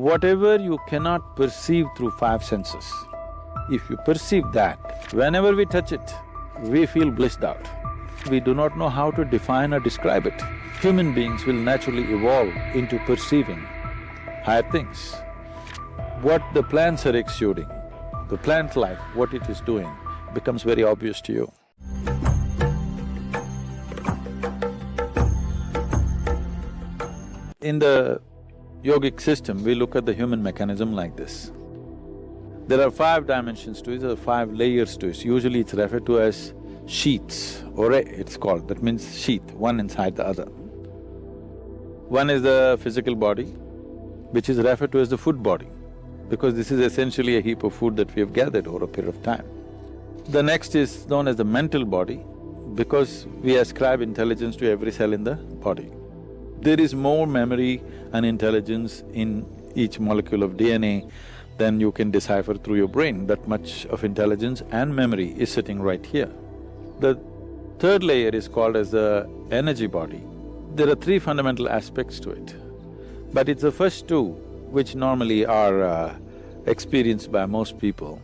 Whatever you cannot perceive through five senses, if you perceive that, whenever we touch it, we feel blissed out. We do not know how to define or describe it. Human beings will naturally evolve into perceiving higher things. What the plants are exuding, the plant life, what it is doing, becomes very obvious to you. In the yogic system, we look at the human mechanism like this. There are five dimensions to it, there are five layers to it. Usually it's referred to as sheaths, or it's called, that means sheath, one inside the other. One is the physical body, which is referred to as the food body, because this is essentially a heap of food that we have gathered over a period of time. The next is known as the mental body, because we ascribe intelligence to every cell in the body. There is more memory and intelligence in each molecule of DNA than you can decipher through your brain. That much of intelligence and memory is sitting right here. The third layer is called as the energy body. There are three fundamental aspects to it, but it's the first two which normally are experienced by most people.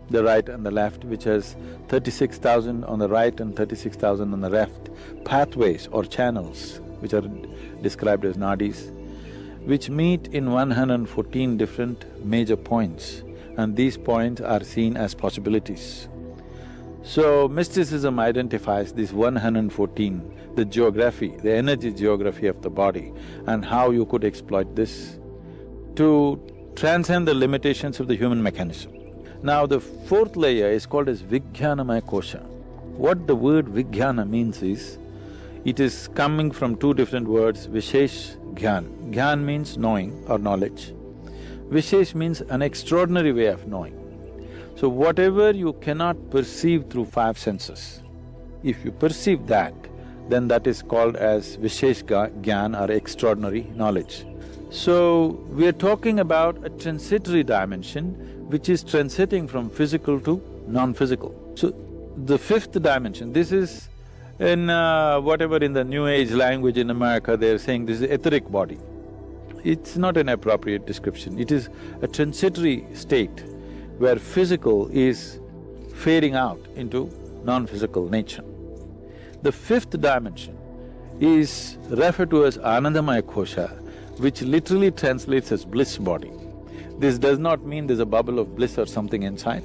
The right and the left, which has 36,000 on the right and 36,000 on the left, pathways or channels, which are described as nadis, which meet in 114 different major points, and these points are seen as possibilities. So, mysticism identifies these 114, the geography, the energy geography of the body, and how you could exploit this to transcend the limitations of the human mechanism. Now, the fourth layer is called as Vijnanamaya Kosha. What the word Vijnana means is, it is coming from two different words, Vishesh, Gyan. Gyan means knowing or knowledge. Vishesh means an extraordinary way of knowing. So whatever you cannot perceive through five senses, if you perceive that, then that is called as Vishesh Gyan or extraordinary knowledge. So, we are talking about a transitory dimension which is transiting from physical to non-physical. So, the fifth dimension, this is in whatever in the New Age language in America, they're saying this is etheric body. It's not an appropriate description, it is a transitory state where physical is fading out into non-physical nature. The fifth dimension is referred to as Anandamaya Kosha, which literally translates as bliss body. This does not mean there's a bubble of bliss or something inside.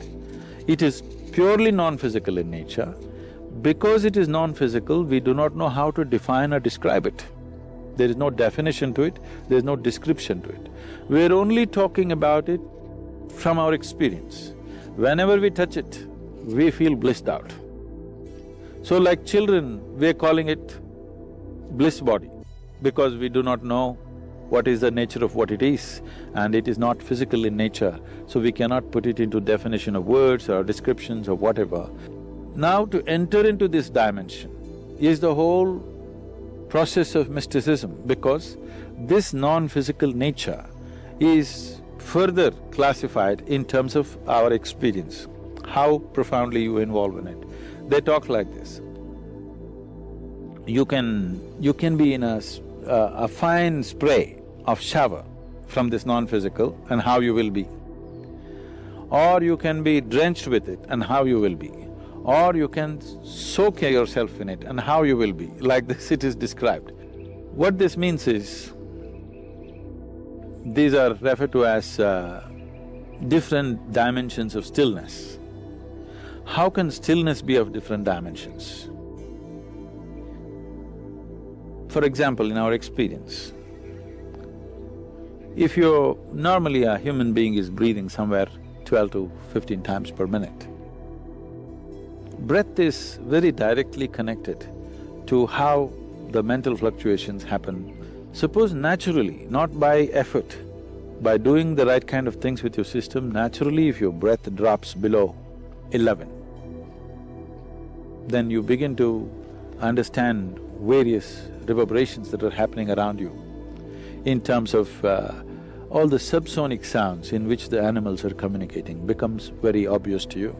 It is purely non-physical in nature. Because it is non-physical, we do not know how to define or describe it. There is no definition to it, there is no description to it. We're only talking about it from our experience. Whenever we touch it, we feel blissed out. So like children, we're calling it bliss body, because we do not know what is the nature of what it is, and it is not physical in nature, so we cannot put it into definition of words or descriptions or whatever. Now to enter into this dimension is the whole process of mysticism, because this non-physical nature is further classified in terms of our experience, how profoundly you involve in it. They talk like this. You can be in a fine spray of shower from this non-physical and how you will be. Or you can be drenched with it and how you will be. Or you can soak yourself in it and how you will be. Like this it is described. What this means is, these are referred to as different dimensions of stillness. How can stillness be of different dimensions? For example, in our experience, if you're… normally a human being is breathing somewhere 12 to 15 times per minute. Breath is very directly connected to how the mental fluctuations happen. Suppose naturally, not by effort, by doing the right kind of things with your system, naturally if your breath drops below 11, then you begin to understand various reverberations that are happening around you in terms of all the subsonic sounds in which the animals are communicating becomes very obvious to you.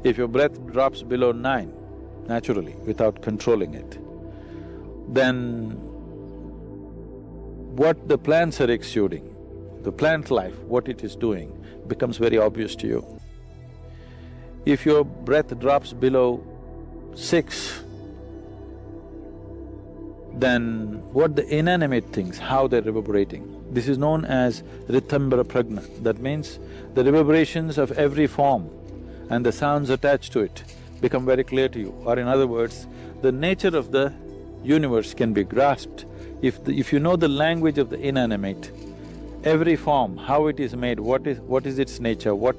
If your breath drops below 9, naturally, without controlling it, then what the plants are exuding, the plant life, what it is doing, becomes very obvious to you. If your breath drops below 6, then what the inanimate things, how they're reverberating. This is known as Ritambara Pragna. That means the reverberations of every form and the sounds attached to it become very clear to you. Or in other words, the nature of the universe can be grasped if you know the language of the inanimate. Every form, how it is made, what is its nature, what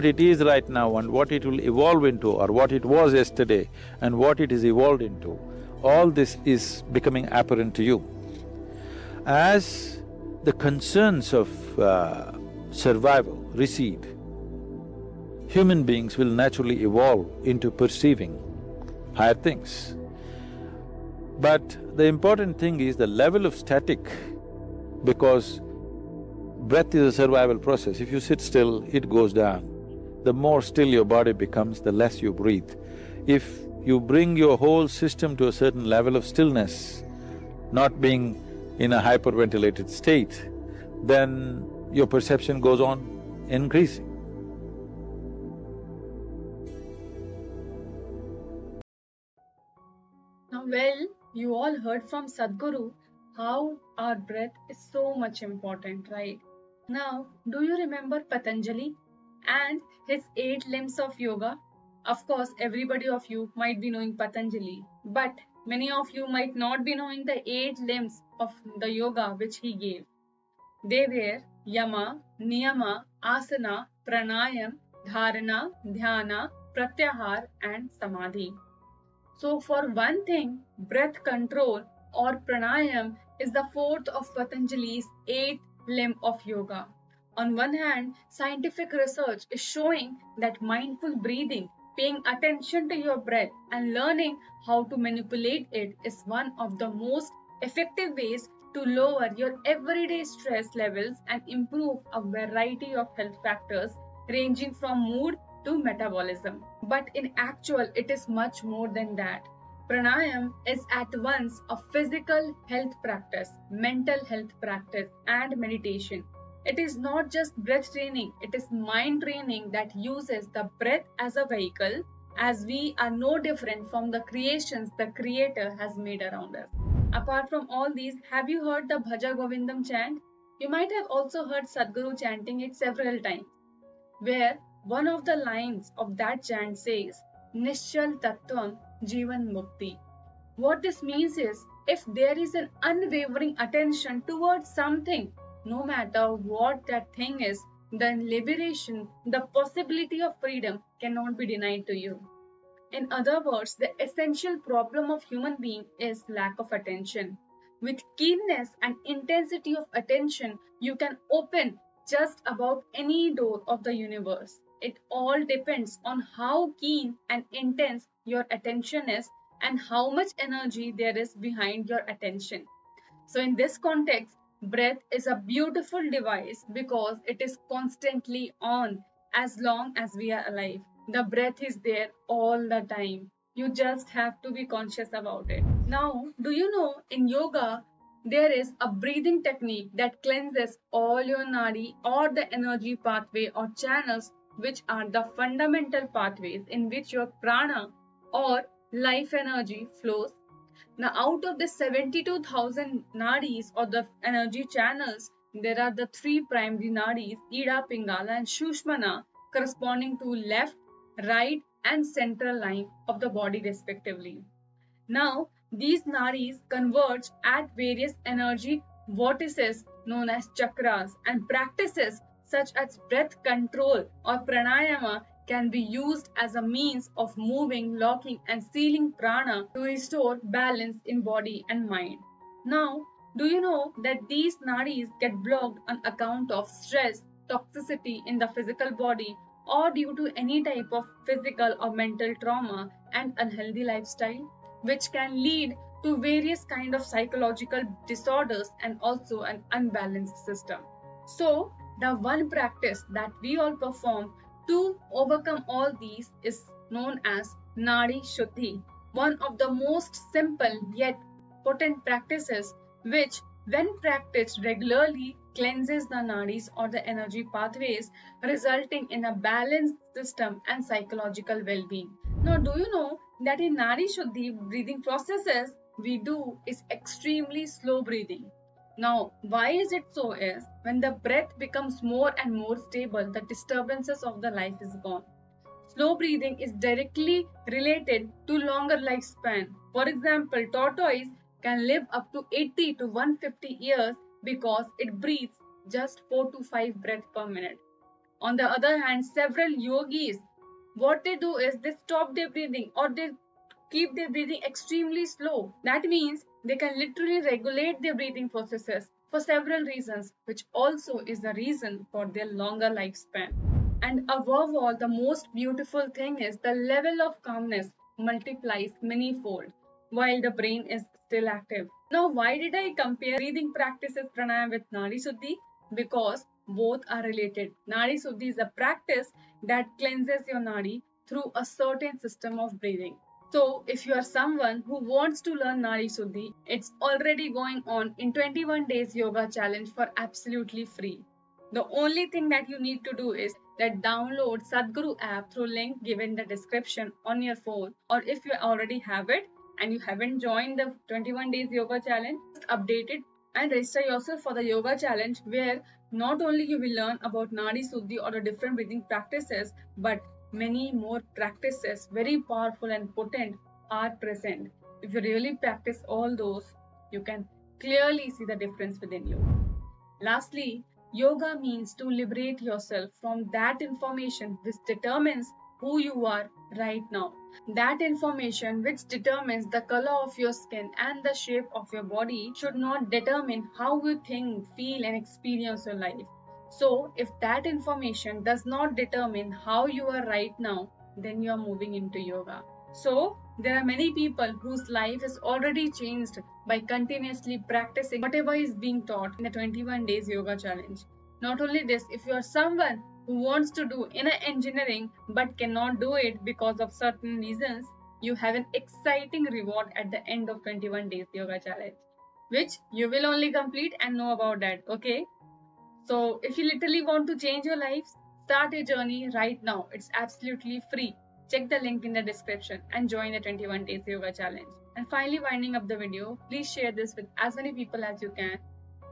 it is right now and what it will evolve into, or what it was yesterday and what it is evolved into, all this is becoming apparent to you. As the concerns of survival recede, human beings will naturally evolve into perceiving higher things. But the important thing is the level of static, because breath is a survival process. If you sit still, it goes down. The more still your body becomes, the less you breathe. If you bring your whole system to a certain level of stillness, not being in a hyperventilated state, then your perception goes on increasing. Now, well, you all heard from Sadhguru how our breath is so much important, right? Now, do you remember Patanjali and his 8 limbs of yoga? Of course, everybody of you might be knowing Patanjali, but many of you might not be knowing the 8 limbs of the yoga which he gave. They were Yama, Niyama, Asana, Pranayam, Dharana, Dhyana, Pratyahar and Samadhi. So for one thing, breath control or pranayam is the 4th of Patanjali's 8th limb of yoga. On one hand, scientific research is showing that mindful breathing, paying attention to your breath and learning how to manipulate it is one of the most effective ways to lower your everyday stress levels and improve a variety of health factors ranging from mood to metabolism. But in actual, it is much more than that. Pranayam is at once a physical health practice, mental health practice, and meditation. It is not just breath training, it is mind training that uses the breath as a vehicle, as we are no different from the creations the Creator has made around us. Apart from all these, have you heard the Bhaja Govindam chant? You might have also heard Sadhguru chanting it several times, where one of the lines of that chant says, Nishchal Tattvam Jivan Mukti. What this means is, if there is an unwavering attention towards something, no matter what that thing is, then liberation, the possibility of freedom cannot be denied to you. In other words, the essential problem of human being is lack of attention. With keenness and intensity of attention, you can open just about any door of the universe. It all depends on how keen and intense your attention is and how much energy there is behind your attention. So in this context, breath is a beautiful device because it is constantly on as long as we are alive. The breath is there all the time. You just have to be conscious about it. Now, do you know in yoga, there is a breathing technique that cleanses all your nadi or the energy pathway or channels, which are the fundamental pathways in which your prana or life energy flows. Now, out of the 72,000 nadis or the energy channels, there are the 3 primary nadis, Ida, Pingala, and Shushmana, corresponding to left, right, and central line of the body, respectively. Now, these nadis converge at various energy vortices known as chakras, and practices such as breath control or pranayama can be used as a means of moving, locking, and sealing prana to restore balance in body and mind. Now, do you know that these nadis get blocked on account of stress, toxicity in the physical body, or due to any type of physical or mental trauma and unhealthy lifestyle, which can lead to various kind of psychological disorders and also an unbalanced system. So, the one practice that we all perform to overcome all these is known as Nadi Shuddhi, one of the most simple yet potent practices which when practiced regularly, cleanses the nadis or the energy pathways, resulting in a balanced system and psychological well-being. Now, do you know that in Nadi Shuddhi breathing processes we do is extremely slow breathing? Now, why is it so is when the breath becomes more and more stable, the disturbances of the life is gone. Slow breathing is directly related to longer lifespan. For example, tortoise can live up to 80 to 150 years because it breathes just 4 to 5 breaths per minute. On the other hand, several yogis, what they do is they stop their breathing or they keep their breathing extremely slow. That means they can literally regulate their breathing processes for several reasons, which also is the reason for their longer lifespan. And above all, the most beautiful thing is the level of calmness multiplies many-fold while the brain is still active. Now, why did I compare breathing practices pranayama with Nadi Suddhi? Because both are related. Nadi Suddhi is a practice that cleanses your nadi through a certain system of breathing. So, if you are someone who wants to learn Nadi Suddhi, it's already going on in 21 days yoga challenge for absolutely free. The only thing that you need to do is that download Sadhguru app through link given in the description on your phone, or if you already have it and you haven't joined the 21 days yoga challenge, just update it and register yourself for the yoga challenge where not only you will learn about Nadi Suddhi or the different breathing practices, but many more practices, very powerful and potent, are present. If you really practice all those, you can clearly see the difference within you. Lastly, yoga means to liberate yourself from that information which determines who you are right now. That information which determines the color of your skin and the shape of your body should not determine how you think, feel, and experience your life. So, if that information does not determine how you are right now, then you are moving into yoga. So, there are many people whose life is already changed by continuously practicing whatever is being taught in the 21 days yoga challenge. Not only this, if you are someone who wants to do inner engineering but cannot do it because of certain reasons, you have an exciting reward at the end of 21 days yoga challenge, which you will only complete and know about that, okay? So if you literally want to change your life, start your journey right now. It's absolutely free. Check the link in the description and join the 21 days yoga challenge. And finally, winding up the video, please share this with as many people as you can.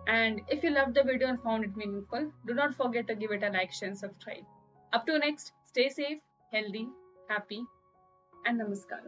And if you loved the video and found it meaningful, do not forget to give it a like, share, and subscribe. Up to next, stay safe, healthy, happy, and namaskar.